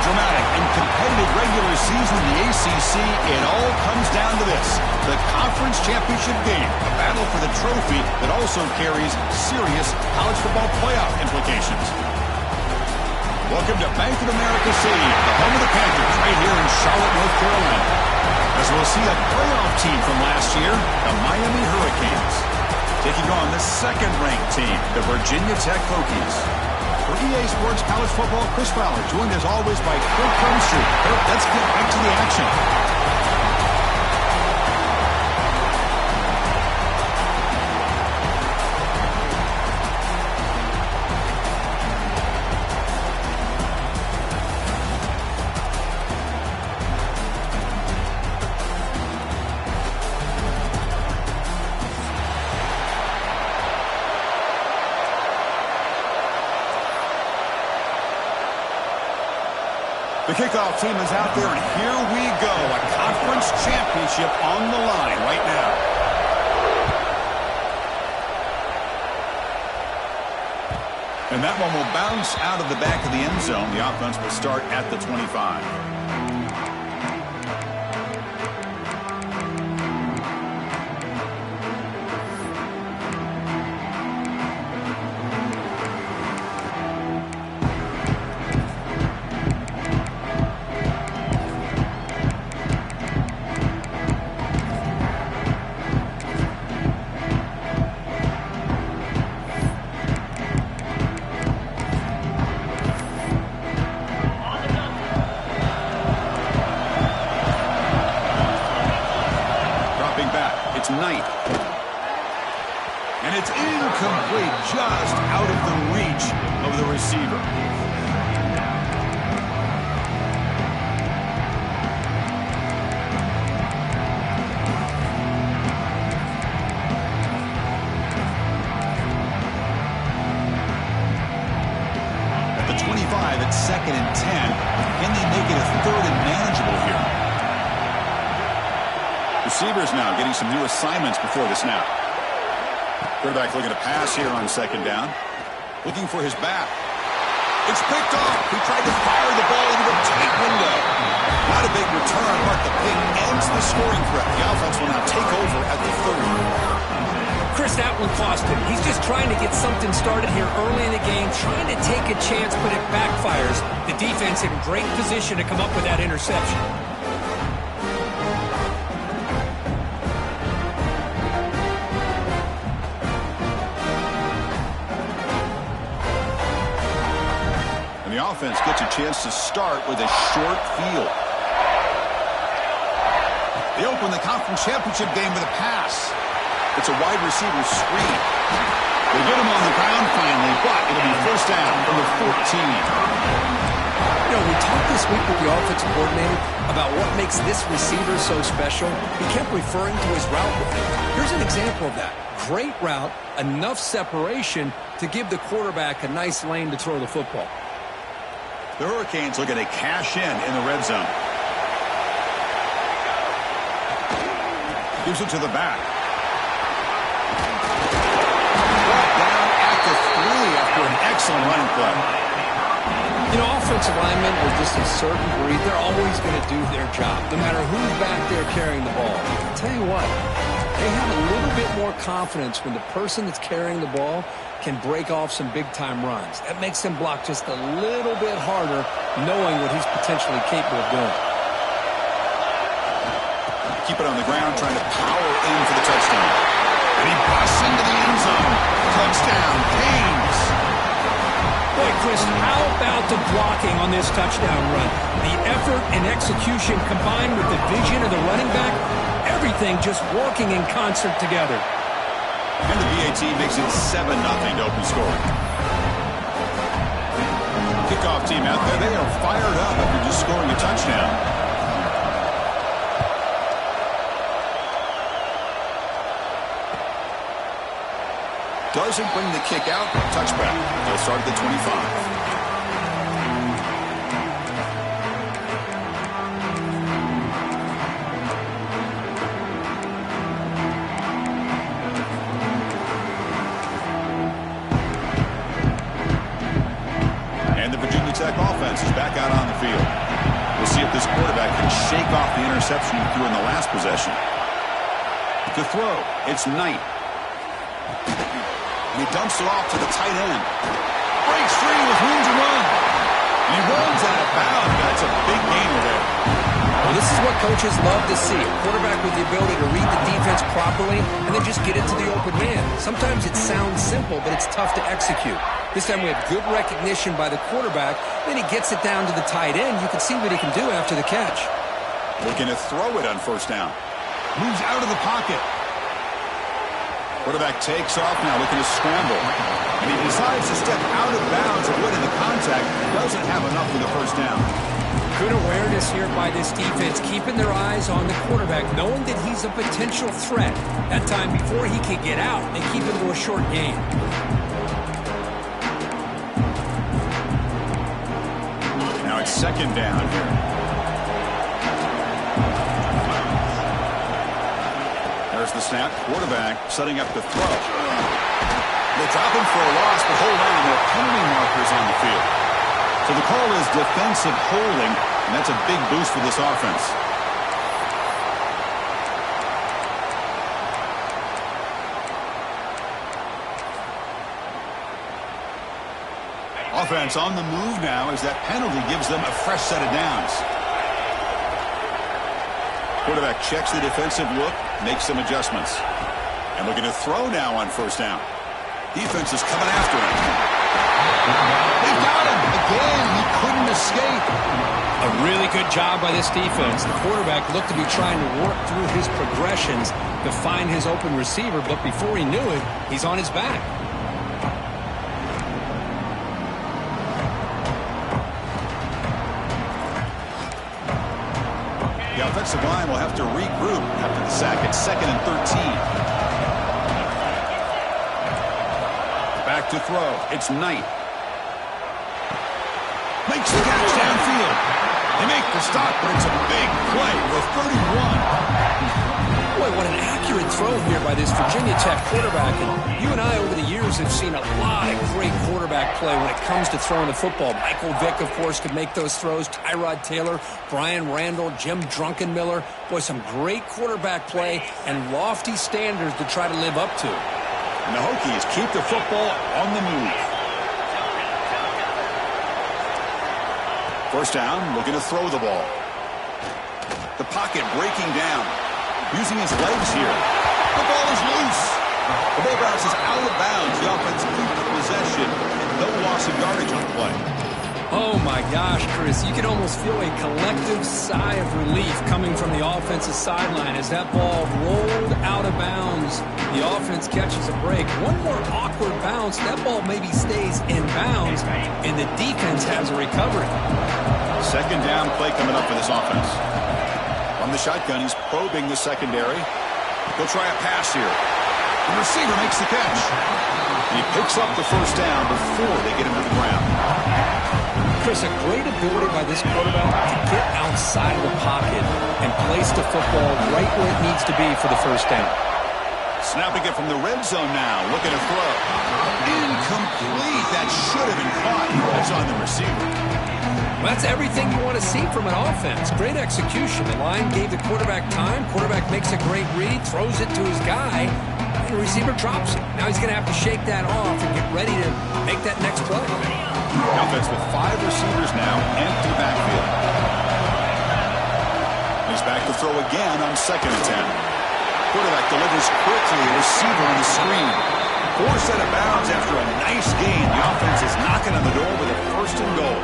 dramatic and competitive regular season in the ACC, it all comes down to this: the conference championship game, a battle for the trophy that also carries serious college football playoff implications. Welcome to Bank of America Stadium, the home of the Panthers, right here in Charlotte, North Carolina. As we'll see a playoff team from last year, the Miami Hurricanes, taking on the second-ranked team, the Virginia Tech Hokies. For EA Sports College Football, Chris Fowler, joined as always by Kirk Crumstreet. Kirk, let's get back to the action. The kickoff team is out there, and here we go. A conference championship on the line right now. And that one will bounce out of the back of the end zone. The offense will start at the 25. Knight. And it's incomplete, just out of the reach of the receiver. At the 25, it's 2nd and 10. Can they make it a 3rd and manageable here? Receivers now getting some new assignments before the snap. Quarterback looking to pass here on 2nd down. Looking for his back. It's picked off. He tried to fire the ball into a tight window. Not a big return, but the pick ends the scoring threat. The offense will now take over at the 30. Chris, that one cost him. He's just trying to get something started here early in the game, trying to take a chance, but it backfires. The defense in great position to come up with that interception. And the offense gets a chance to start with a short field. They open the conference championship game with a pass. It's a wide receiver screen. They get him on the ground finally, but it'll be 1st down from the 14. You know, we talked this week with the offensive coordinator about what makes this receiver so special. He kept referring to his route running. Here's an example of that. Great route, enough separation to give the quarterback a nice lane to throw the football. The Hurricanes looking to cash in the red zone. Gives it to the back. Brought down at the 3 after an excellent running play. You know, offensive linemen are just a certain breed. They're always going to do their job, no matter who's back there carrying the ball. I'll tell you what, they have a little bit more confidence when the person that's carrying the ball can break off some big-time runs. That makes them block just a little bit harder, knowing what he's potentially capable of doing. Keep it on the ground, trying to power in for the touchdown. And he busts into the end zone. Touchdown, Canes. Boy, Chris, how about the blocking on this touchdown run? The effort and execution combined with the vision of the running back, everything just working in concert together. And the BAT makes it 7-0 to open scoring. Kickoff team out there, they are fired up after just scoring a touchdown. Doesn't bring the kick out, touchback. They'll start at the 25. And the Virginia Tech offense is back out on the field. see if this quarterback can shake off the interception he threw in the last possession. To throw, it's Knight. And he dumps it off to the tight end. Breaks free with room to run. And he runs out of bounds. That's a big gainer there. Well, this is what coaches love to see. A quarterback with the ability to read the defense properly and then just get it to the open man. Sometimes it sounds simple, but it's tough to execute. This time we have good recognition by the quarterback. Then he gets it down to the tight end. You can see what he can do after the catch. Looking to throw it on first down. Moves out of the pocket. Quarterback takes off now, looking to scramble. And he decides to step out of bounds, avoiding the contact. Doesn't have enough for the first down. Good awareness here by this defense, keeping their eyes on the quarterback, knowing that he's a potential threat. That time before he can get out, they keep him to a short gain. Now it's second down here. There's the snap. Quarterback setting up the throw. They drop him for a loss, but hold on. There are penalty markers on the field. So the call is defensive holding, and that's a big boost for this offense. Offense on the move now as that penalty gives them a fresh set of downs. Quarterback checks the defensive look, makes some adjustments. And looking to throw now on first down. Defense is coming after him. They've got him. Again, he couldn't escape. A really good job by this defense. The quarterback looked to be trying to work through his progressions to find his open receiver, but before he knew it, he's on his back. The offensive line will have to regroup after the sack. It's 2nd and 13. Back to throw. It's Knight. Makes the catch downfield. They make the stop, but it's a big play with 31. Boy, what an accurate throw here by this Virginia Tech quarterback. And you and I, over the years, have seen a lot of great quarterback play when it comes to throwing the football. Michael Vick, of course, could make those throws. Tyrod Taylor, Brian Randall, Jim Druckenmiller. Boy, some great quarterback play and lofty standards to try to live up to. And the Hokies keep the football on the move. First down, looking to throw the ball. The pocket breaking down. Using his legs here. The ball is loose. The ball bounces out of bounds. The offense keeps the possession and no loss of yardage on the play. Oh my gosh, Chris, you can almost feel a collective sigh of relief coming from the offensive sideline as that ball rolled out of bounds. The offense catches a break. One more awkward bounce, that ball maybe stays in bounds, and the defense has a recovery. Second down play coming up for this offense. From the shotgun, he's probing the secondary. He'll try a pass here. The receiver makes the catch. And he picks up the first down before they get him to the ground. Chris, a great ability by this quarterback to get outside of the pocket and place the football right where it needs to be for the first down. Snapping it from the red zone now, looking to throw. Incomplete. That should have been caught. That's on the receiver. Well, that's everything you want to see from an offense. Great execution. The line gave the quarterback time. Quarterback makes a great read, throws it to his guy, and the receiver drops it. Now he's going to have to shake that off and get ready to make that next play. The offense with 5 receivers now, empty backfield. He's back to throw again on 2nd and 10. Quarterback delivers quickly, receiver on the screen. 4 set of bounds after a nice gain. The offense is knocking on the door with a 1st and goal.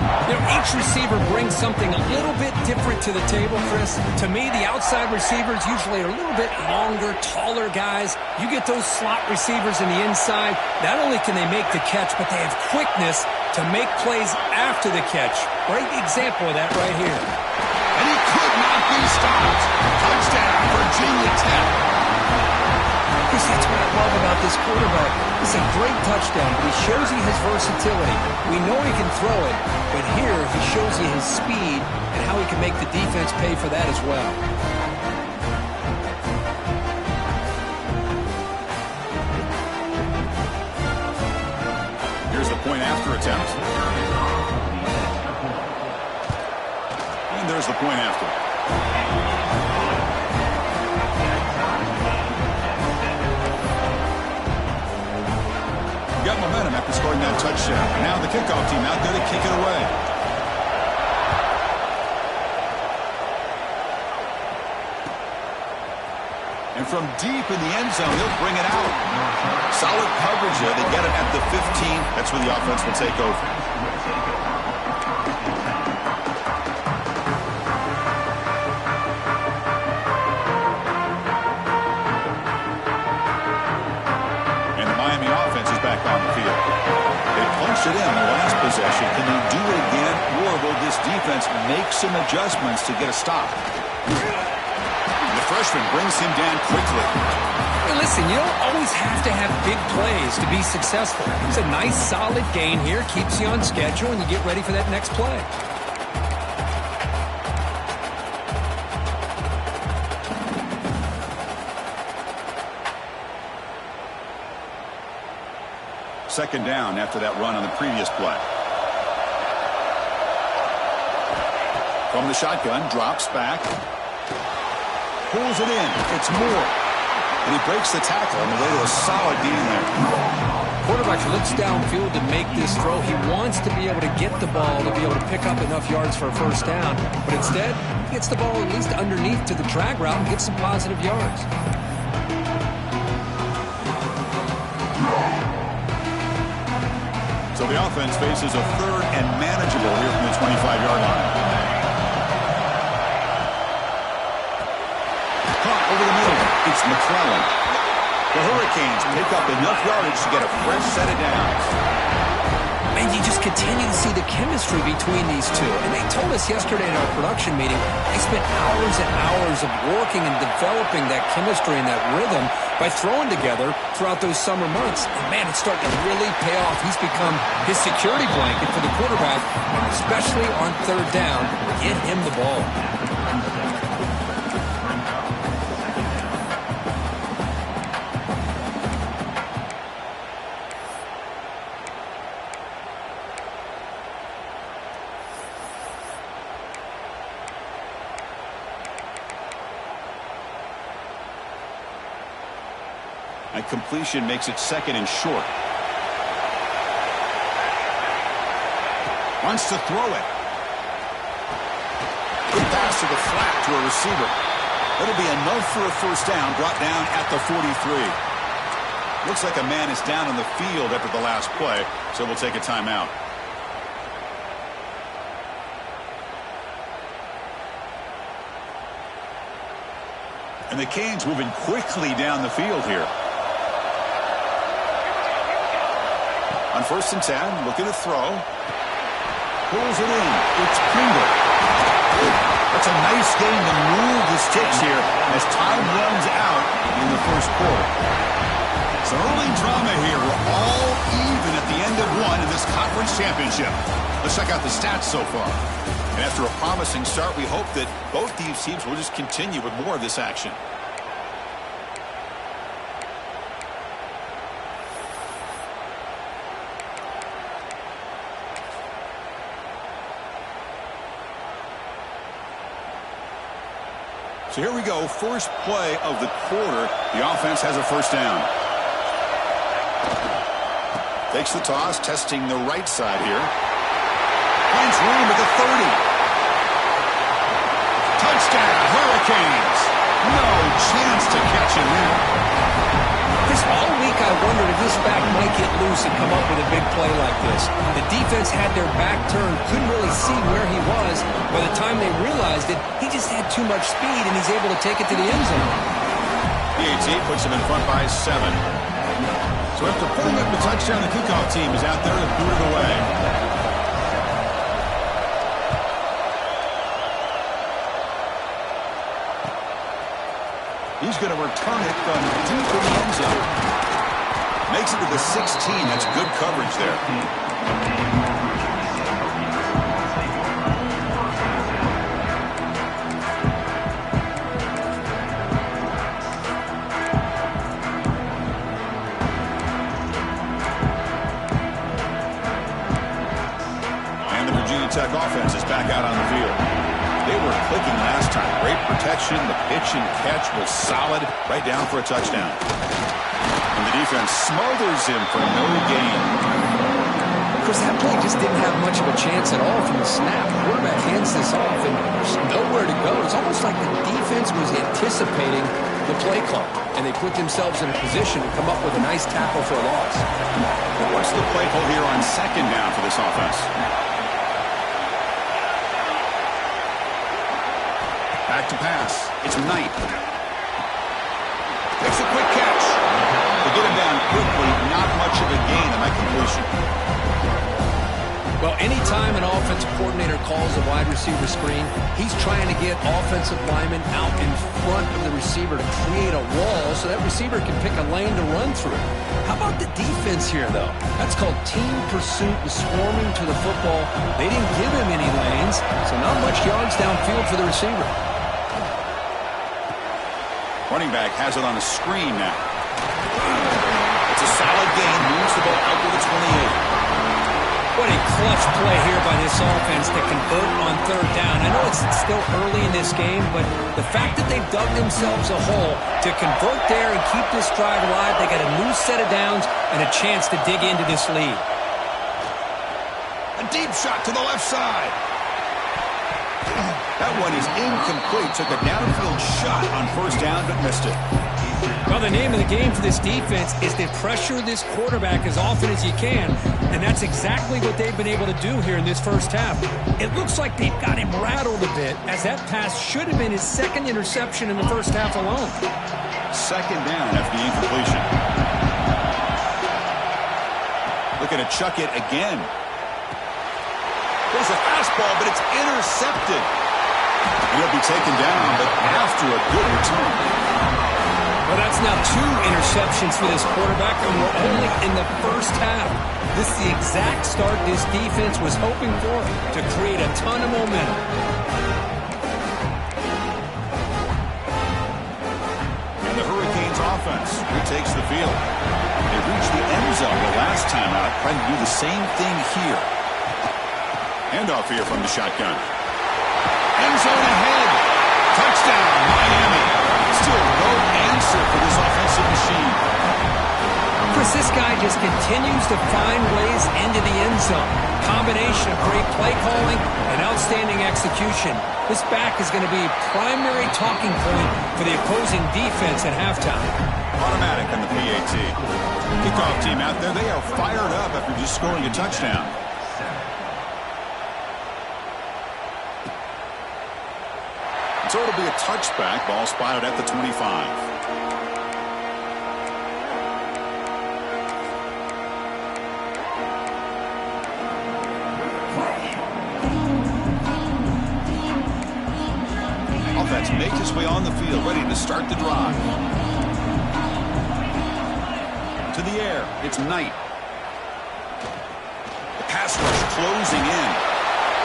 You know, each receiver brings something a little bit different to the table, Chris. To me, the outside receivers usually are a little bit longer, taller guys. You get those slot receivers in the inside, not only can they make the catch, but they have quickness to make plays after the catch. Great example of that right here. And he could not be stopped. Touchdown, Virginia Tech. Chris, that's what I love about this quarterback. It's a great touchdown, but he shows you his versatility. We know he can throw it, but here he shows you his speed and how he can make the defense pay for that as well. Here's the point after attempt. Here's the point after. Got momentum after scoring that touchdown. Now the kickoff team out there to kick it away. And from deep in the end zone, he'll bring it out. Solid coverage there. They get it at the 15. That's where the offense will take over. And the Miami offense is back on the field. They punched it in the last possession. Can they do it again, or will this defense make some adjustments to get a stop? The freshman brings him down quickly. Hey, listen, you don't always have to have big plays to be successful. It's a nice, solid gain here. Keeps you on schedule, and you get ready for that next play. Second down after that run on the previous play. From the shotgun, drops back. Pulls it in. It's Moore. And he breaks the tackle on the way to a solid gain there. Quarterback looks downfield to make this throw. He wants to be able to get the ball to be able to pick up enough yards for a first down. But instead, he gets the ball at least underneath to the drag route and gets some positive yards. So the offense faces a third and manageable here from the 25-yard line. Caught over the middle. It's McClellan. The Hurricanes pick up enough yardage to get a fresh set of downs. And you just continue to see the chemistry between these two. And they told us yesterday in our production meeting, they spent hours and hours of working and developing that chemistry and that rhythm by throwing together throughout those summer months. And man, it's starting to really pay off. He's become his security blanket for the quarterback, and especially on third down, get him the ball. And completion makes it second and short. Wants to throw it. Good pass to the flat to a receiver. That'll be enough for a first down, brought down at the 43. Looks like a man is down on the field after the last play, so we'll take a timeout. And the Canes moving quickly down the field here. On 1st and 10, looking to throw. Pulls it in. It's Pringle. That's a nice game to move the sticks here as time runs out in the first quarter. Some early drama here. We're all even at the end of one in this conference championship. Let's check out the stats so far. And after a promising start, we hope that both these teams will just continue with more of this action. So here we go, first play of the quarter. The offense has a first down. Takes the toss, testing the right side here. Finds room at the 30. Touchdown, Hurricanes. No chance to catch him there. Chris, all week I wondered if this back might get loose and come up with a big play like this. The defense had their back turned, couldn't really see where he was. By the time they realized it, he just had too much speed, and he's able to take it to the end zone. PAT puts him in front by 7. So after putting up the touchdown, the kickoff team is out there to boot it away. He's going to return it from deep in the end zone. Makes it to the 16. That's good coverage there. And the Virginia Tech offense is back out on the field. They were clicking last time. Great protection. The pitch and catch was solid. Right down for a touchdown. And the defense smothers him for no gain. Chris, that play just didn't have much of a chance at all from the snap. The quarterback hands this off, and there's nowhere to go. It's almost like the defense was anticipating the play call, and they put themselves in a position to come up with a nice tackle for a loss. What's the play call here on second down for this offense? Back to pass. It's Knight. Makes a quick catch. They get him down quickly. Not much of a gain on that completion. Well, anytime an offensive coordinator calls a wide receiver screen, he's trying to get offensive linemen out in front of the receiver to create a wall so that receiver can pick a lane to run through. How about the defense here, though? That's called team pursuit and swarming to the football. They didn't give him any lanes, so not much yards downfield for the receiver. Running back has it on a screen now. It's a solid gain. Moves the ball out to the 28. What a clutch play here by this offense to convert on third down. I know it's still early in this game, but the fact that they've dug themselves a hole to convert there and keep this drive alive, they got a new set of downs and a chance to dig into this lead. A deep shot to the left side. That one is incomplete. Took a downfield shot on first down, but missed it. Well, the name of the game for this defense is to pressure this quarterback as often as you can, and that's exactly what they've been able to do here in this first half. It looks like they've got him rattled a bit, as that pass should have been his second interception in the first half alone. Second down after the incompletion. Looking to chuck it again. There's a fastball, but it's intercepted. He'll be taken down, but after a good return. Well, that's now 2 interceptions for this quarterback, and we're only in the first half. This is the exact start this defense was hoping for to create a ton of momentum. And the Hurricanes offense retakes the field. They reached the end zone the last time out, trying to do the same thing here. Handoff here from the shotgun. End zone ahead. Touchdown, Miami. Still no answer for this offensive machine. Chris, this guy just continues to find ways into the end zone. Combination of great play calling and outstanding execution. This back is going to be a primary talking point for the opposing defense at halftime. Automatic on the PAT. Kickoff team out there, they are fired up after just scoring a touchdown. So it'll be a touchback. Ball spotted at the 25. Offense makes its way on the field, ready to start the drive. To the air, it's Knight. The pass rush closing in.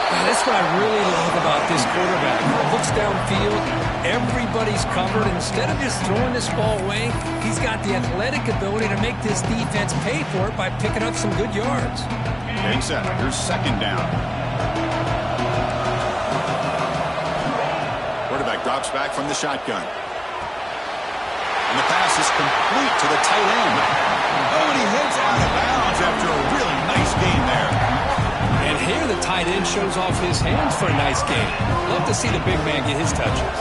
That's what I really love about this quarterback. Looks downfield, everybody's covered. Instead of just throwing this ball away, he's got the athletic ability to make this defense pay for it by picking up some good yards. Getting set. Here's second down. Quarterback drops back from the shotgun. And the pass is complete to the tight end. Oh, and he heads out of bounds after a really nice game there. And here the tight end shows off his hands for a nice game. Love to see the big man get his touches.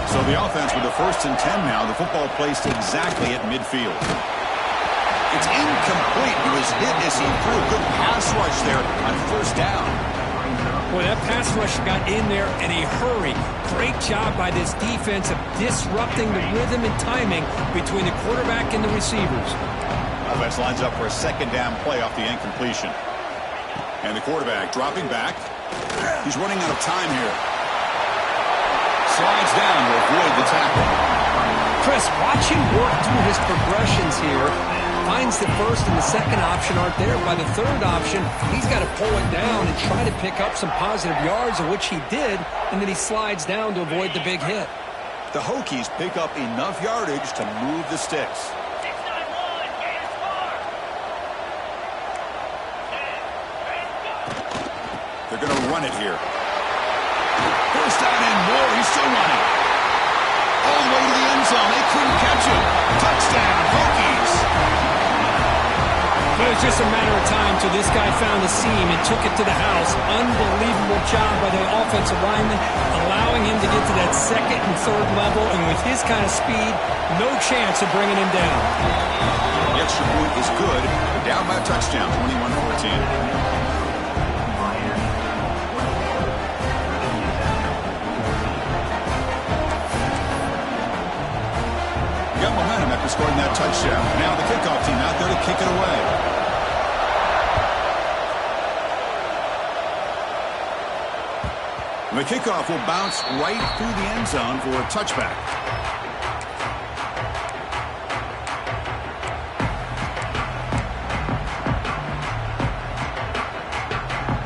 So the offense with the 1st and 10 now. The football placed exactly at midfield. It's incomplete. He was hit as he threw a good pass rush there on first down. Boy, that pass rush got in there in a hurry. Great job by this defense of disrupting the rhythm and timing between the quarterback and the receivers. Offense lines up for a second down play off the incompletion. And the quarterback dropping back. He's running out of time here. Slides down to avoid the tackle. Chris, watch him work through his progressions here. Finds the first and the second option aren't there. By the third option, he's got to pull it down and try to pick up some positive yards, of which he did, and then he slides down to avoid the big hit. The Hokies pick up enough yardage to move the sticks. They're going to run it here. First down and more. He's still running. All the way to the end zone. They couldn't catch him. Touchdown, Hokies. It was just a matter of time till this guy found the seam and took it to the house. Unbelievable job by the offensive lineman, allowing him to get to that second and third level, and with his kind of speed, no chance of bringing him down. The extra point is good. They're down by a touchdown, 21-14. Got momentum after scoring that touchdown. Now the kickoff team out there to kick it away. The kickoff will bounce right through the end zone for a touchback.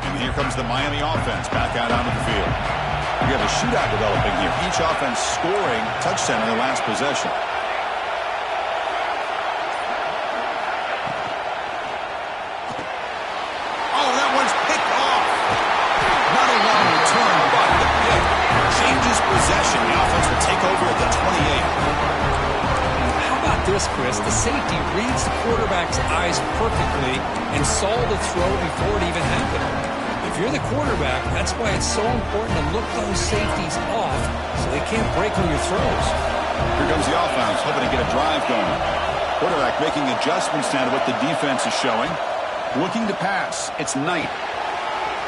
And here comes the Miami offense back out onto the field. We have a shootout developing here. Each offense scoring a touchdown in their last possession. Oh, that one's picked off. Not a long return, but the pick changes possession. The offense will take over at the 28. How about this, Chris? The safety reads the quarterback's eyes perfectly and saw the throw before it even happened. If you're the quarterback, that's why it's so important to look those safeties off so they can't break on your throws. Here comes the offense, hoping to get a drive going. Quarterback making adjustments now to what the defense is showing. Looking to pass. It's Knight.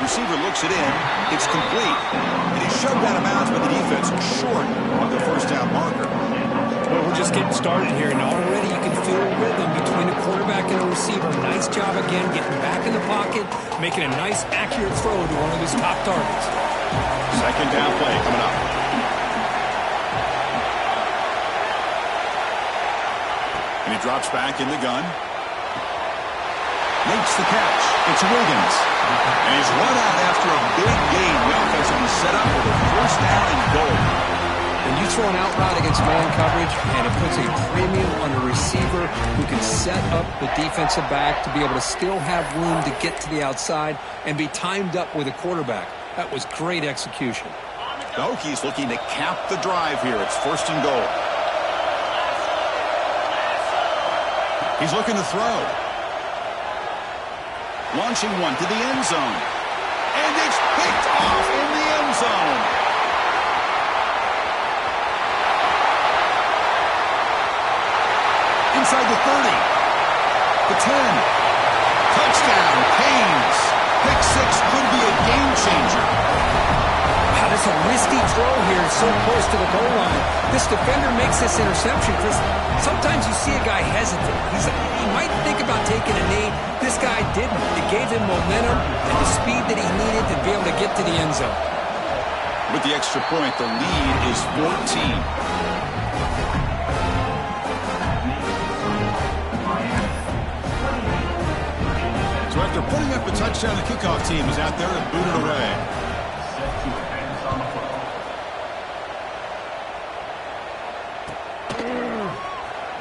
Receiver looks it in. It's complete. And he's shoved out of bounds by the defense short of the first down marker. Well, we're just getting started here, and already you can feel a rhythm between a quarterback and a receiver. Nice job again getting back in the pocket, making a nice, accurate throw to one of his top targets. Second down play coming up. And he drops back in the gun. Makes the catch. It's Wiggins. And he's run out after a big gain. The offense will be set up for the first down and goal. When you throw an out route against man coverage, and it puts a premium on a receiver who can set up the defensive back to be able to still have room to get to the outside and be timed up with a quarterback. That was great execution. The Hokies looking to cap the drive here. It's first and goal. He's looking to throw. Launching one to the end zone. And it's picked off in the end zone. Inside the 30. The 10. Touchdown, Canes. Pick six could be a game changer. Wow, that's a risky throw here, so close to the goal line. This defender makes this interception because sometimes you see a guy hesitant. He might think about taking a knee. This guy didn't. It gave him momentum and the speed that he needed to be able to get to the end zone. With the extra point, the lead is 14. So after putting up a touchdown, the kickoff team is out there to boot it away.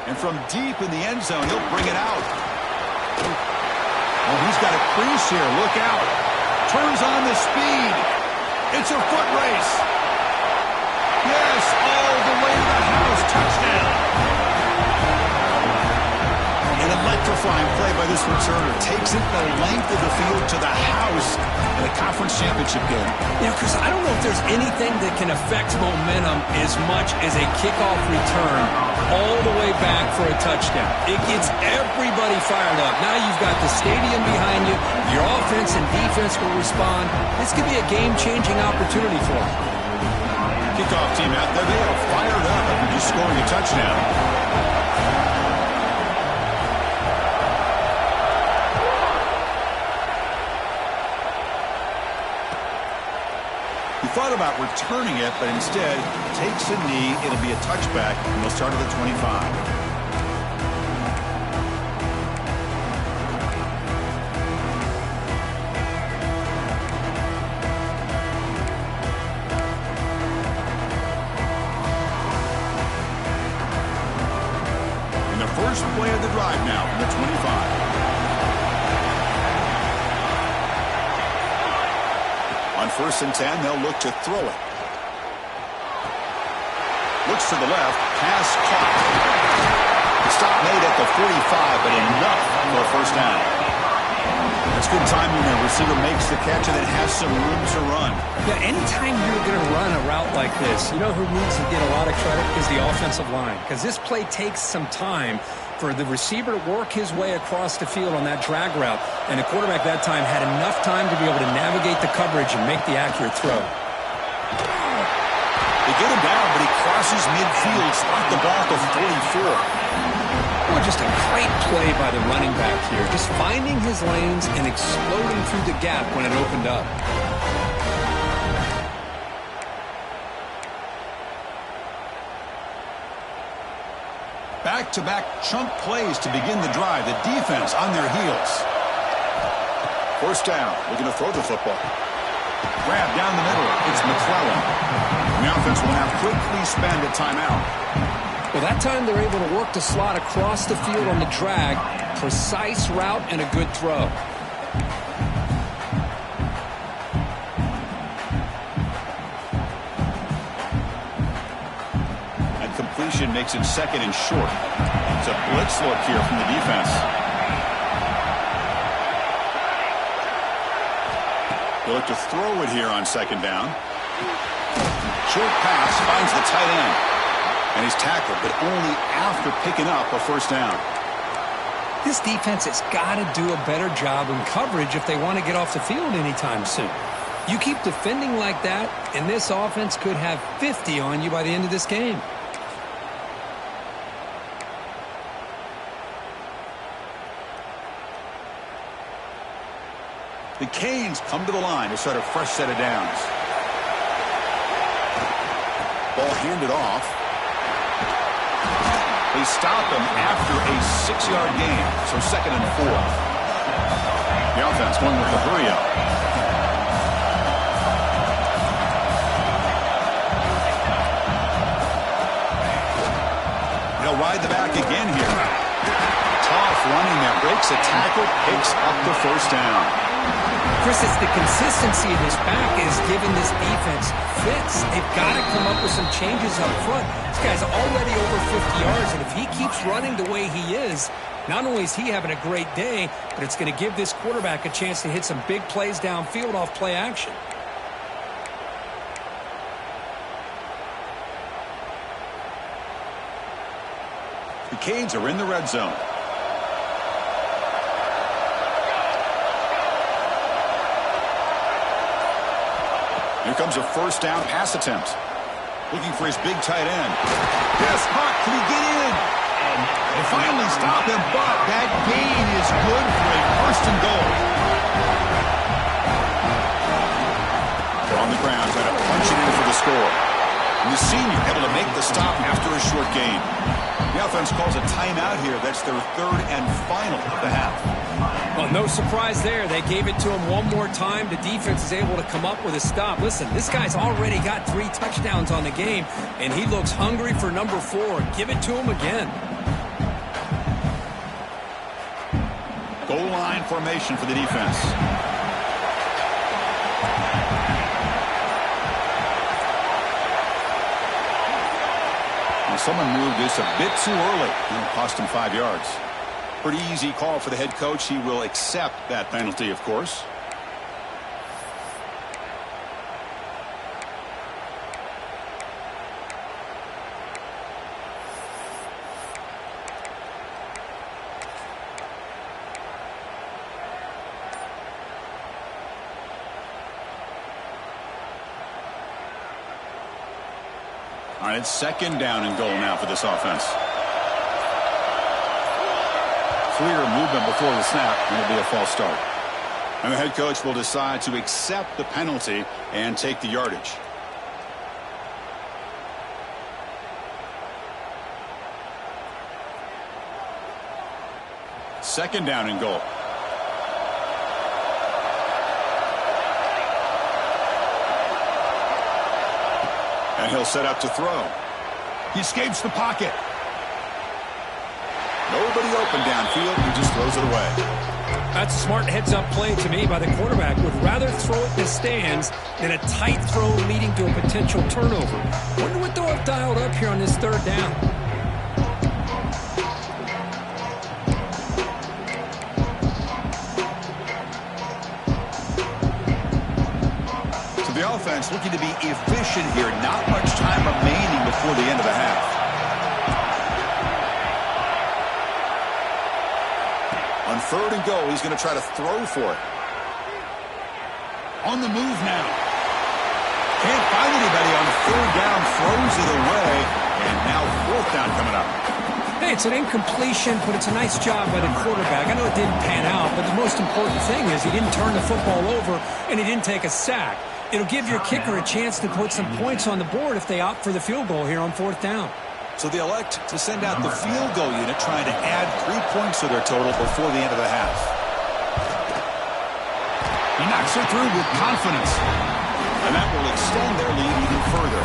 And from deep in the end zone, he'll bring it out. Oh, he's got a crease here. Look out. Turns on the speed. It's a foot race. Yes, all the way to the house. Touchdown. An electrifying play by this returner. Takes it the length of the field to the house in a conference championship game. You know, Chris, I don't know if there's anything that can affect momentum as much as a kickoff return all the way back for a touchdown. It gets everybody fired up. Now you've got the stadium behind you. Your offense and defense will respond. This could be a game-changing opportunity for them. Kickoff team out there, they are fired up after just scoring a touchdown. He thought about returning it, but instead takes a knee. It'll be a touchback, and they'll start at the 25. And the first play of the drive now from the 25. On 1st and 10, they'll look to throw it. Looks to the left. Pass caught. The stop made at the 45, but enough for a first down. That's good timing there. Receiver makes the catch and then has some room to run. Yeah, anytime you're going to run a route like this, you know who needs to get a lot of credit is the offensive line. Because this play takes some time for the receiver to work his way across the field on that drag route. And the quarterback that time had enough time to be able to navigate the coverage and make the accurate throw. They get him down, but he crosses midfield, spot the ball at the 44. Well, just a great play by the running back here. Just finding his lanes and exploding through the gap when it opened up. Back-to-back chunk plays to begin the drive. The defense on their heels. First down, looking to throw the football. Grab down the middle. It's McClellan. The offense will now quickly spend a timeout. Well, that time they're able to work the slot across the field on the drag. Precise route and a good throw. And completion makes it second and short. It's a blitz look here from the defense. They look to throw it here on second down. Short pass finds the tight end. And he's tackled, but only after picking up a first down. This defense has got to do a better job in coverage if they want to get off the field anytime soon. You keep defending like that, and this offense could have 50 on you by the end of this game. The Canes come to the line to start a fresh set of downs. Ball handed off. They stop him after a 6-yard gain, so second and 4. The offense going with the hurry up. They'll ride the back again here. Tough running there, breaks a tackle, picks up the first down. Chris, it's the consistency of this back is giving this defense fits. They've got to come up with some changes up front. This guy's already over 50 yards, and if he keeps running the way he is, not only is he having a great day, but it's going to give this quarterback a chance to hit some big plays downfield off play action. The Canes are in the red zone. Here comes a first down pass attempt. Looking for his big tight end. Yes, Huck, can he get in? And they finally stop him, but that gain is good for a first and goal. They're on the ground trying to punch it in for the score. And the senior able to make the stop after a short gain. The offense calls a timeout here. That's their third and final of the half. Well, no surprise there. They gave it to him one more time. The defense is able to come up with a stop. Listen, this guy's already got 3 touchdowns on the game, and he looks hungry for number 4. Give it to him again. Goal line formation for the defense. Well, someone moved this a bit too early. It'll cost him 5 yards. Pretty easy call for the head coach. He will accept that penalty, of course. All right, it's second down and goal now for this offense. Clear movement before the snap, and it'll be a false start. And the head coach will decide to accept the penalty and take the yardage. Second down and goal. And he'll set up to throw. He escapes the pocket. Nobody open downfield. He just throws it away. That's a smart heads-up play to me by the quarterback. Would rather throw it in the stands than a tight throw leading to a potential turnover. Wonder what they'll have dialed up here on this third down. So the offense looking to be efficient here. Not much time remaining before the end of the half. On 3rd and goal, he's going to try to throw for it. On the move now. Can't find anybody on 3rd down, throws it away, and now 4th down coming up. Hey, it's an incompletion, but it's a nice job by the quarterback. I know it didn't pan out, but the most important thing is he didn't turn the football over and he didn't take a sack. It'll give your kicker a chance to put some points on the board if they opt for the field goal here on 4th down. So they elect to send out the field goal unit, trying to add 3 points to their total before the end of the half. He knocks it through with confidence. And that will extend their lead even further.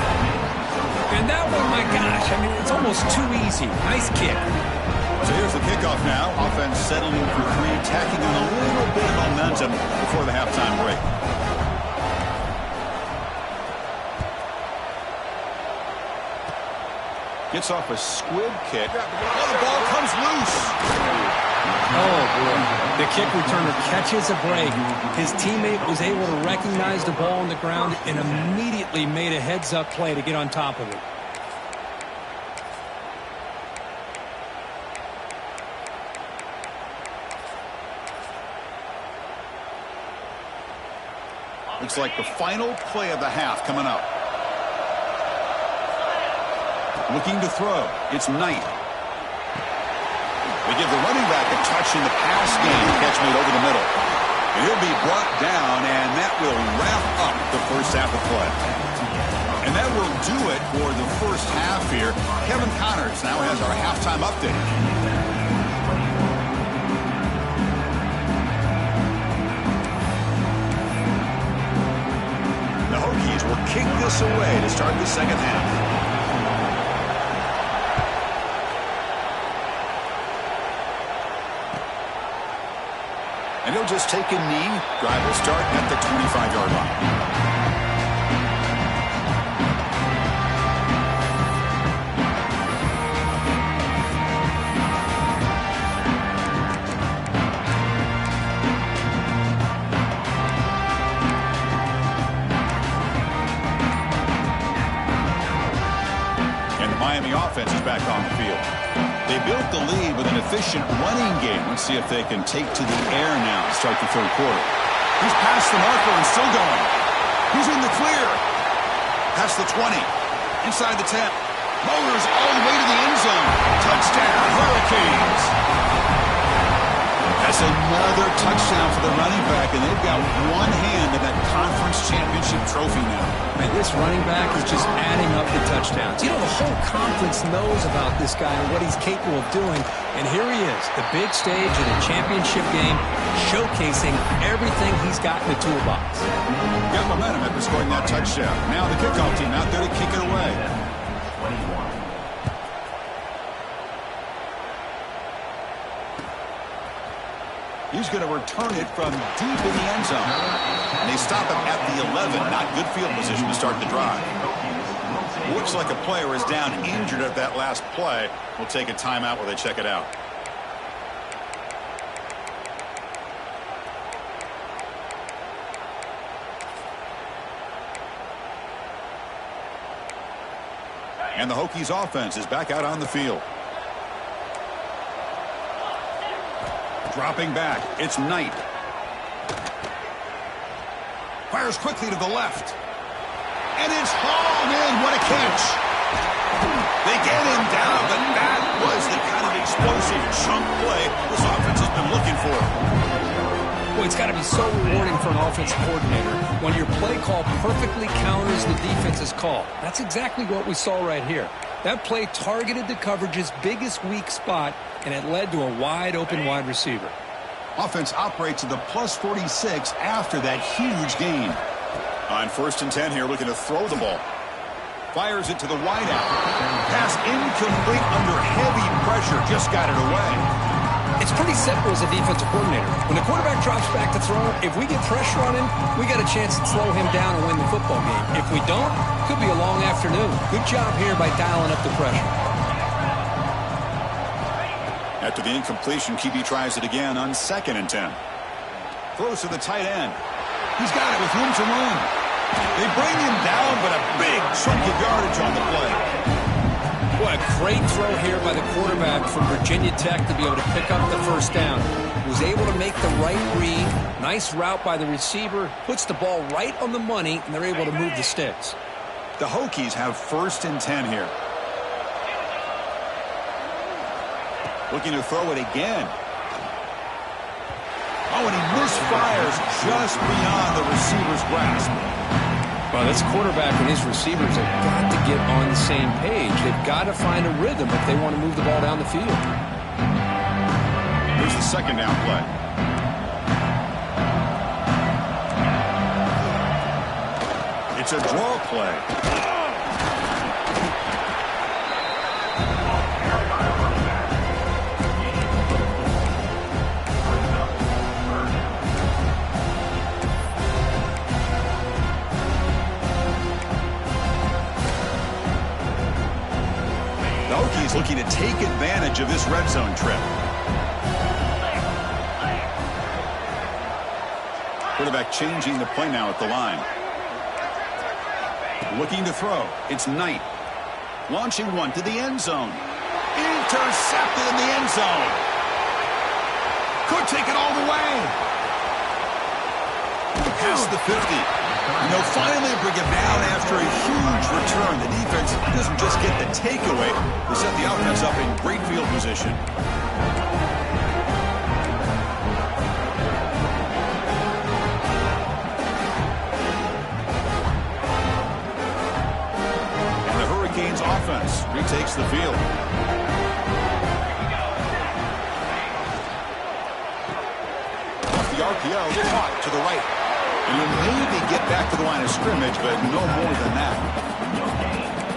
And that one, my gosh, I mean, it's almost too easy. Nice kick. So here's the kickoff now. Offense settling in for 3, tacking on a little bit of momentum before the halftime break. Gets off a squib kick. Oh, the ball comes loose. Oh, boy. The kick returner catches a break. His teammate was able to recognize the ball on the ground and immediately made a heads-up play to get on top of it. Looks like the final play of the half coming up. Looking to throw. It's Knight. They give the running back a touch in the pass game. Catch made over the middle. And he'll be brought down, and that will wrap up the first half of play. And that will do it for the first half here. Kevin Connors now has our halftime update. The Hokies will kick this away to start the second half. And he'll just take a knee. Drive will start at the 25-yard line. And the Miami offense is back on the field. They built the lead with an efficient running game. Let's see if they can take to the air now to start the third quarter. He's past the marker and still going. He's in the clear. Past the 20. Inside the 10. Motors all the way to the end zone. Touchdown, Hurricanes. That's another touchdown for the running back, and they've got one hand in that conference championship trophy now. Man, this running back is just adding up the touchdowns. You know, the whole conference knows about this guy and what he's capable of doing. And here he is, the big stage of the championship game, showcasing everything he's got in the toolbox. Got momentum after scoring that touchdown. Now the kickoff team out there to kick it away. He's going to return it from deep in the end zone. And they stop him at the 11. Not good field position to start the drive. Looks like a player is down injured at that last play. We'll take a timeout while they check it out. And the Hokies offense is back out on the field. Dropping back, it's Knight. Fires quickly to the left. And it's hauled in. What a catch. They get him down, but that was the kind of explosive chunk play this offense has been looking for. Boy, it's got to be so rewarding for an offensive coordinator when your play call perfectly counters the defense's call. That's exactly what we saw right here. That play targeted the coverage's biggest weak spot, and it led to a wide-open wide receiver. Offense operates at the plus 46 after that huge gain. On 1st and 10 here, looking to throw the ball. Fires it to the wideout. Pass incomplete under heavy pressure. Just got it away. It's pretty simple as a defensive coordinator. When the quarterback drops back to throw, if we get pressure on him, we got a chance to slow him down and win the football game. If we don't, could be a long afternoon. Good job here by dialing up the pressure. After the incompletion, QB tries it again on 2nd and 10. Throws to the tight end. He's got it with room to run. They bring him down, but a big chunk of yardage on the play. What a great throw here by the quarterback from Virginia Tech to be able to pick up the first down. Was able to make the right read. Nice route by the receiver. Puts the ball right on the money, and they're able to move the sticks. The Hokies have 1st and 10 here. Looking to throw it again. Oh, and he misfires just beyond the receiver's grasp. Well, this quarterback and his receivers have got to get on the same page. They've got to find a rhythm if they want to move the ball down the field. Here's the 2nd down play. It's a draw play. The Hokies looking to take advantage of this red zone trip. Quarterback changing the play now at the line. Looking to throw. It's Knight. Launching one to the end zone. Intercepted in the end zone. Could take it all the way. Past the 50. Finally bring it down after a huge return. The defense doesn't just get the takeaway. They set the offense up in great field position. And the Hurricanes offense retakes the field. Off the RPO, caught to the right. And you'll maybe get back to the line of scrimmage, but no more than that.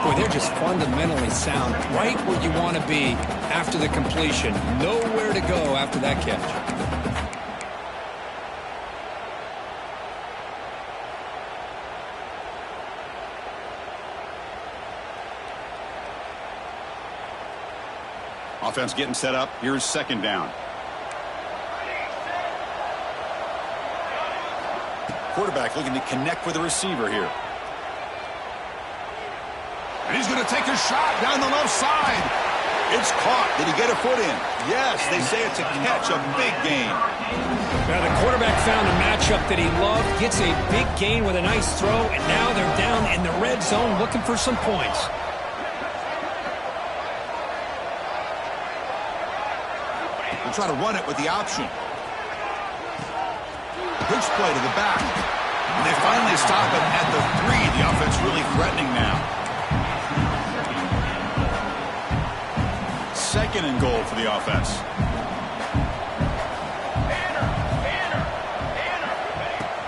Boy, they're just fundamentally sound. Right where you want to be after the completion. Nowhere to go after that catch. Offense getting set up. Here's 2nd down. Quarterback looking to connect with the receiver here. And he's going to take a shot down the left side. It's caught. Did he get a foot in? Yes, they say it's a catch, a big gain. Now the quarterback found a matchup that he loved, gets a big gain with a nice throw, and now they're down in the red zone looking for some points. They'll try to run it with the option. Pitch play to the back. And they finally stop it at the 3. The offense really threatening now. 2nd and goal for the offense.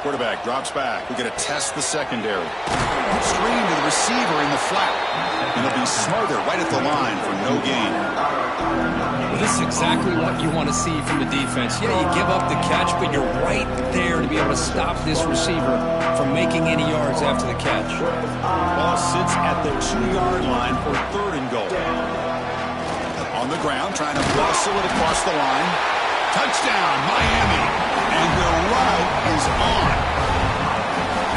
Quarterback drops back. We're going to test the secondary. Screen to the receiver in the flat. And he'll be smothered right at the line for no gain. Well, this is exactly what you want to see from the defense. Yeah, you give up the catch, but you're right there to be able to stop this receiver from making any yards after the catch. Ball sits at the 2-yard line for 3rd and goal. On the ground, trying to bustle it across the line. Touchdown, Miami. And the route is on.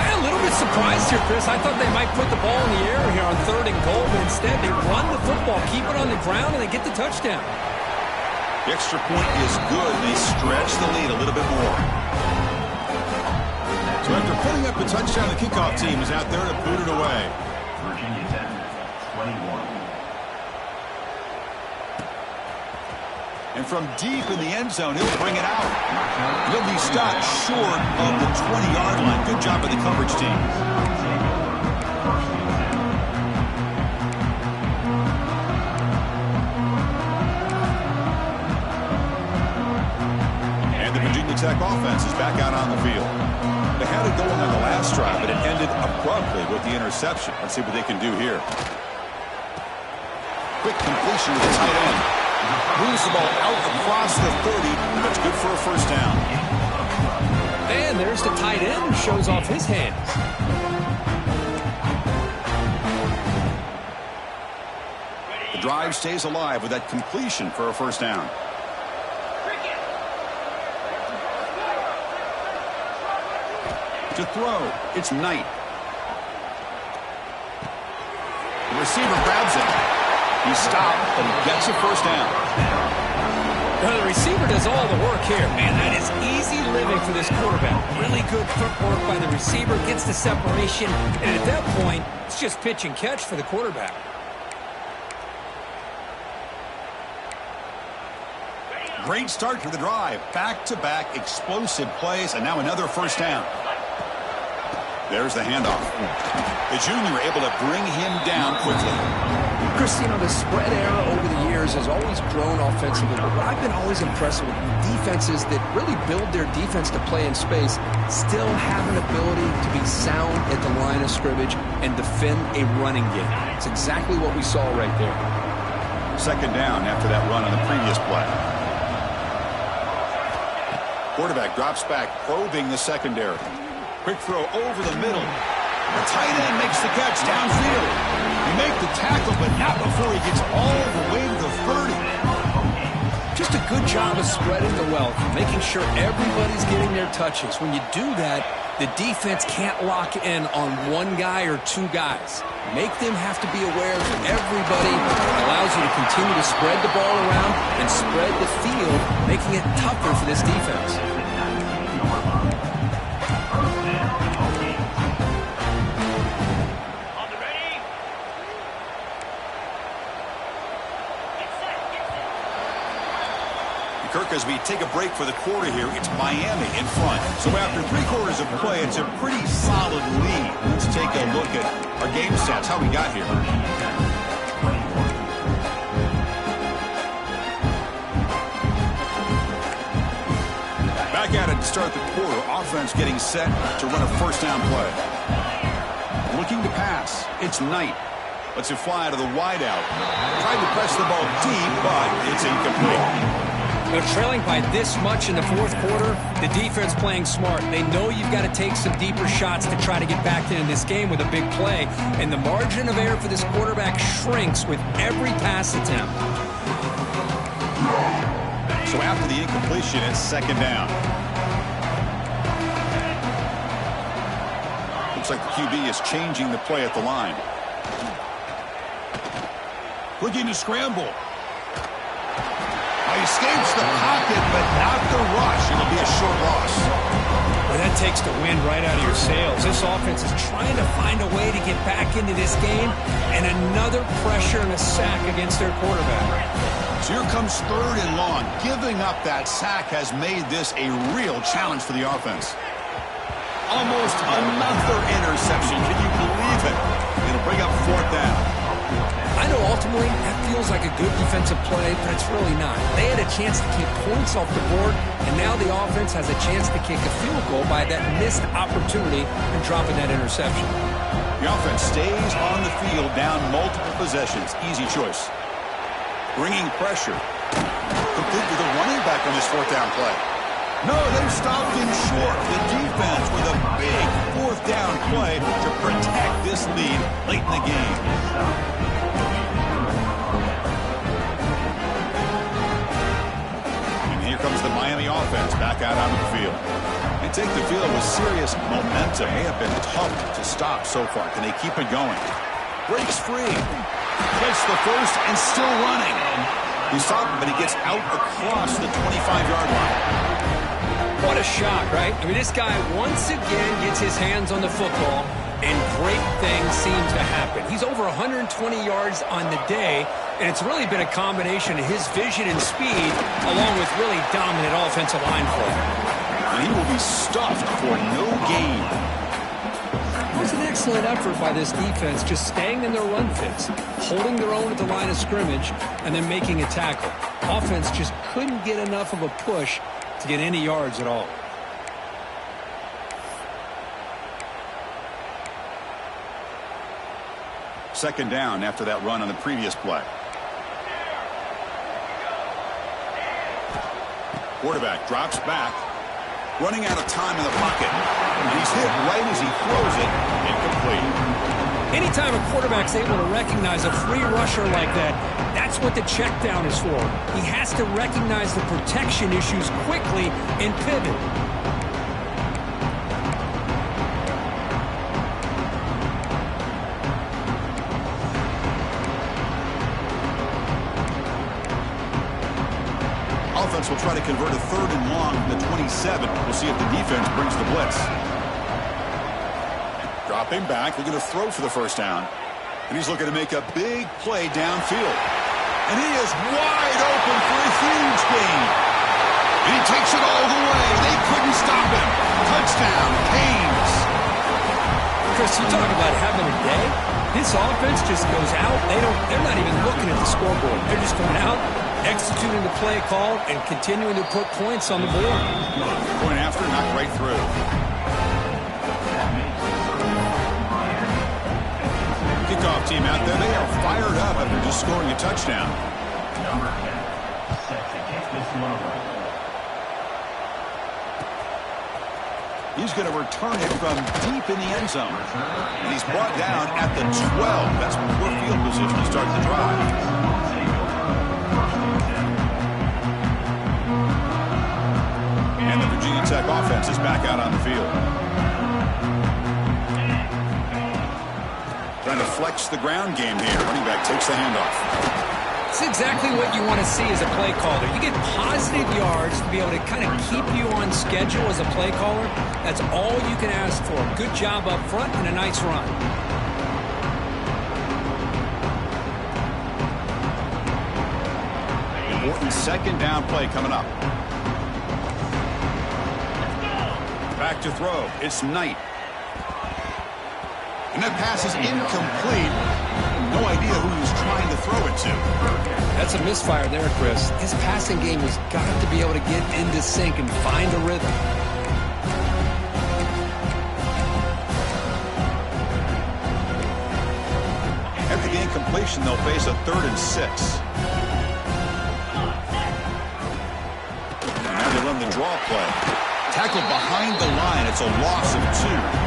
I'm a little bit surprised here, Chris. I thought they might put the ball in the air here on 3rd and goal, but instead they run the football, keep it on the ground, and they get the touchdown. The extra point is good. They stretch the lead a little bit more. So after putting up a touchdown, the kickoff team is out there to boot it away. Virginia Tech, 21. And from deep in the end zone, he'll bring it out. He'll be stopped short of the 20-yard line. Good job by the coverage team. And the Virginia Tech offense is back out on the field. They had it going on the last drive, but it ended abruptly with the interception. Let's see what they can do here. Quick completion to the tight end. Moves the ball out across the 30. That's good for a first down. And there's the tight end who shows off his hands. The drive stays alive with that completion for a first down. To throw, it's Knight. The receiver grabs it. He stopped, but he gets a first down. Well, the receiver does all the work here. Man, that is easy living for this quarterback. Really good footwork by the receiver, gets the separation, and at that point, it's just pitch and catch for the quarterback. Great start to the drive. Back-to-back explosive plays, and now another first down. There's the handoff. The junior able to bring him down quickly. Christine, the spread era over the years has always grown offensively, but what I've been always impressed with defenses that really build their defense to play in space still have an ability to be sound at the line of scrimmage and defend a running game. It's exactly what we saw right there. Second down after that run on the previous play. Quarterback drops back, probing the secondary. Quick throw over the middle. The tight end makes the catch downfield. He makes the tackle, but not before he gets all the way to the 30. Just a good job of spreading the wealth, making sure everybody's getting their touches. When you do that, the defense can't lock in on one guy or two guys. Make them have to be aware of everybody. It allows you to continue to spread the ball around and spread the field, making it tougher for this defense. Kirk, as we take a break for the quarter here, it's Miami in front. So after 3 quarters of play, it's a pretty solid lead. Let's take a look at our game stats, how we got here. Back at it to start the quarter. Offense getting set to run a first down play. Looking to pass. It's Knight. Lets it fly out of the wideout. Tried to press the ball deep, but it's incomplete. They're trailing by this much in the fourth quarter. The defense playing smart. They know you've got to take some deeper shots to try to get back into this game with a big play. And the margin of error for this quarterback shrinks with every pass attempt. So after the incompletion, it's second down. Looks like the QB is changing the play at the line. Looking to scramble. He escapes the pocket, but not the rush. It'll be a short loss. Well, that takes the wind right out of your sails. This offense is trying to find a way to get back into this game, and another pressure and a sack against their quarterback. So here comes third and long. Giving up that sack has made this a real challenge for the offense. Almost another interception. Can you believe it? It'll bring up fourth down. I know ultimately that feels like a good defensive play, but it's really not. They had a chance to keep points off the board, and now the offense has a chance to kick a field goal by that missed opportunity and dropping that interception. The offense stays on the field down multiple possessions. Easy choice. Bringing pressure. Complete with a running back on this fourth down play. No, they've stopped him short. The defense with a big fourth down play to protect this lead late in the game. Comes the Miami offense back out onto the field. They take the field with serious momentum. They have been tough to stop so far. Can they keep it going? Breaks free. Gets the first and still running. He stopped him, but he gets out across the 25-yard line. What a shot, right? I mean, this guy once again gets his hands on the football, and great things seem to happen. He's over 120 yards on the day, and it's really been a combination of his vision and speed along with really dominant offensive line play. And he will be stuffed for no gain. It was an excellent effort by this defense, just staying in their run fits, holding their own at the line of scrimmage, and then making a tackle. Offense just couldn't get enough of a push to get any yards at all. Second down after that run on the previous play. Quarterback drops back, running out of time in the pocket. And he's hit right as he throws it. Incomplete. Anytime a quarterback's able to recognize a free rusher like that, that's what the check down is for. He has to recognize the protection issues quickly and pivot. Offense will try to convert a 3rd and long from the 27. We'll see if the defense brings the blitz. Dropping back, looking to throw for the first down. And he's looking to make a big play downfield. And he is wide open for a huge gain. And he takes it all the way. They couldn't stop him. Touchdown, Canes. Chris, you talk about having a day. This offense just goes out. They're not even looking at the scoreboard. They're just going out, executing the play call, and continuing to put points on the board. Point after, knocked right through. Kickoff team out there. They are fired up after just scoring a touchdown. Number 10, set to kick this one away. He's going to return it from deep in the end zone. And he's brought down at the 12. That's poor field position to start the drive. And the Virginia Tech offense is back out on the field. Trying to flex the ground game here. Running back takes the handoff. It's exactly what you want to see as a play caller. You get positive yards to be able to kind of keep you on schedule as a play caller. That's all you can ask for. Good job up front and a nice run. Important 2nd down play coming up. Back to throw. It's Knight. And that pass is incomplete. No idea who he was trying to throw it to. That's a misfire there, Chris. His passing game has got to be able to get into sync and find a rhythm. After the incompletion, they'll face a 3rd and 6. Now they run the draw play. Tackled behind the line. It's a loss of 2.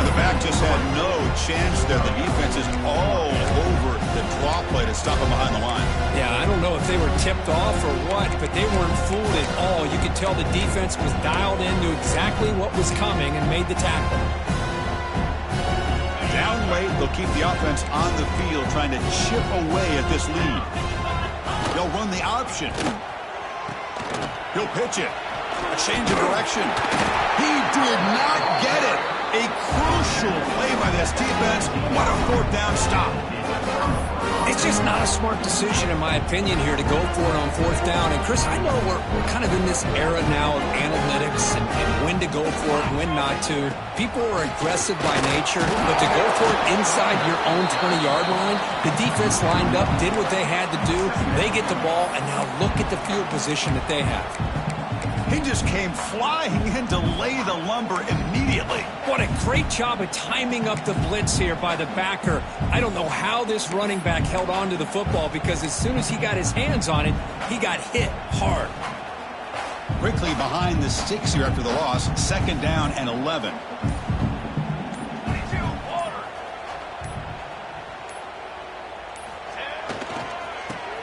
The back just had no chance there. The defense is all over the draw play to stop him behind the line. Yeah, I don't know if they were tipped off or what, but they weren't fooled at all. You could tell the defense was dialed into exactly what was coming and made the tackle. Down late, they'll keep the offense on the field trying to chip away at this lead. They'll run the option. He'll pitch it. A change of direction. He did not get it. A crucial play by this defense. What a 4th down stop. It's just not a smart decision, in my opinion, here to go for it on 4th down. And, Chris, I know we're kind of in this era now of analytics and when to go for it and when not to. People are aggressive by nature, but to go for it inside your own 20-yard line, the defense lined up, did what they had to do. They get the ball, and now look at the field position that they have. He just came flying in to lay the lumber immediately. What a great job of timing up the blitz here by the backer. I don't know how this running back held on to the football because as soon as he got his hands on it, he got hit hard. Quickly behind the sticks here after the loss. 2nd down and 11.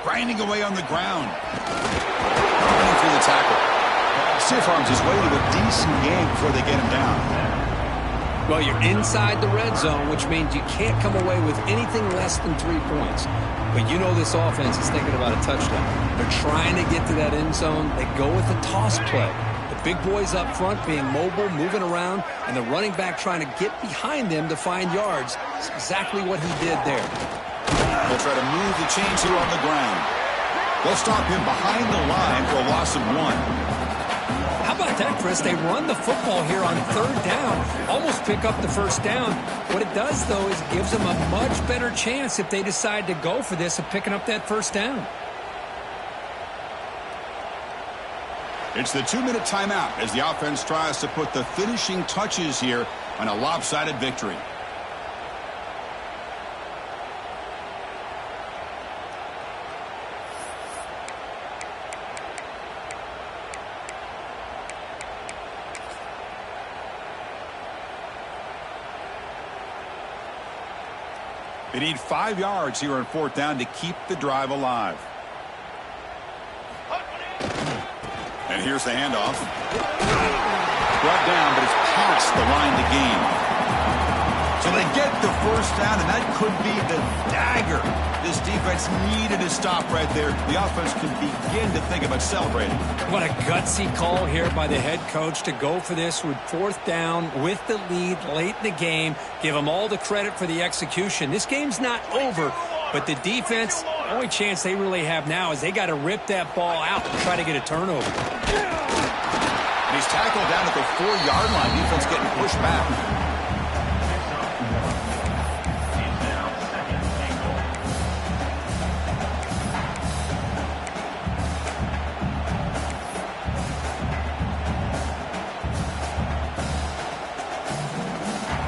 Grinding away on the ground. Running through the tackle. Stiff arms his way to a decent game before they get him down. Well, you're inside the red zone, which means you can't come away with anything less than 3 points. But you know this offense is thinking about a touchdown. They're trying to get to that end zone. They go with the toss play. The big boys up front being mobile, moving around, and the running back trying to get behind them to find yards. It's exactly what he did there. They'll try to move the chains here on the ground. They'll stop him behind the line for a loss of 1. How about that, Chris? They run the football here on 3rd down, almost pick up the 1st down. What it does, though, is gives them a much better chance if they decide to go for this of picking up that 1st down. It's the 2-minute timeout as the offense tries to put the finishing touches here on a lopsided victory. They need 5 yards here on 4th down to keep the drive alive. And here's the handoff. Brought down, but it's past the line to gain. So they get the 1st down, and that could be the dagger. This defense needed to stop right there. The offense can begin to think about celebrating. What a gutsy call here by the head coach to go for this with 4th down with the lead late in the game. Give them all the credit for the execution. This game's not over, but the defense, the only chance they really have now is they got to rip that ball out and try to get a turnover. And he's tackled down at the 4-yard line. Defense getting pushed back.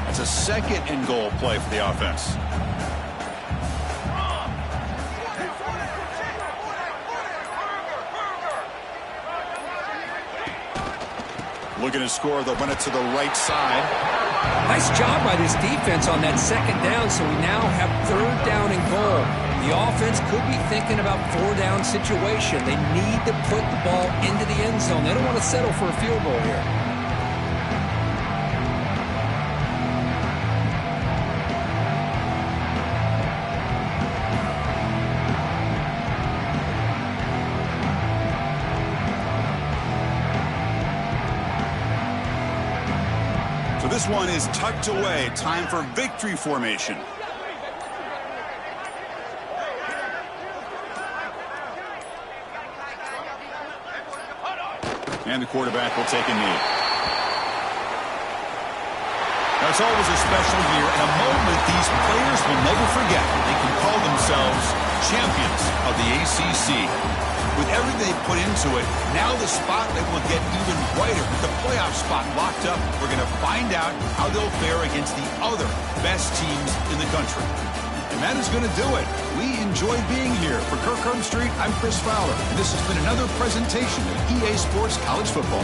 It's a 2nd and goal play for the offense. Looking to score, they'll run it to the right side. Nice job by this defense on that 2nd down, so we now have 3rd down and goal. The offense could be thinking about 4-down situation. They need to put the ball into the end zone. They don't want to settle for a field goal here. So this one is tucked away. Time for victory formation. And the quarterback will take a knee. Now, it's always a special year and a moment these players will never forget. They can call themselves champions of the ACC. With everything they put into it, now the spotlight will get even brighter. With the playoff spot locked up, we're going to find out how they'll fare against the other best teams in the country. And that is going to do it. We enjoy being here. For Kirk Herbstreit, I'm Chris Fowler. And this has been another presentation of EA Sports College Football.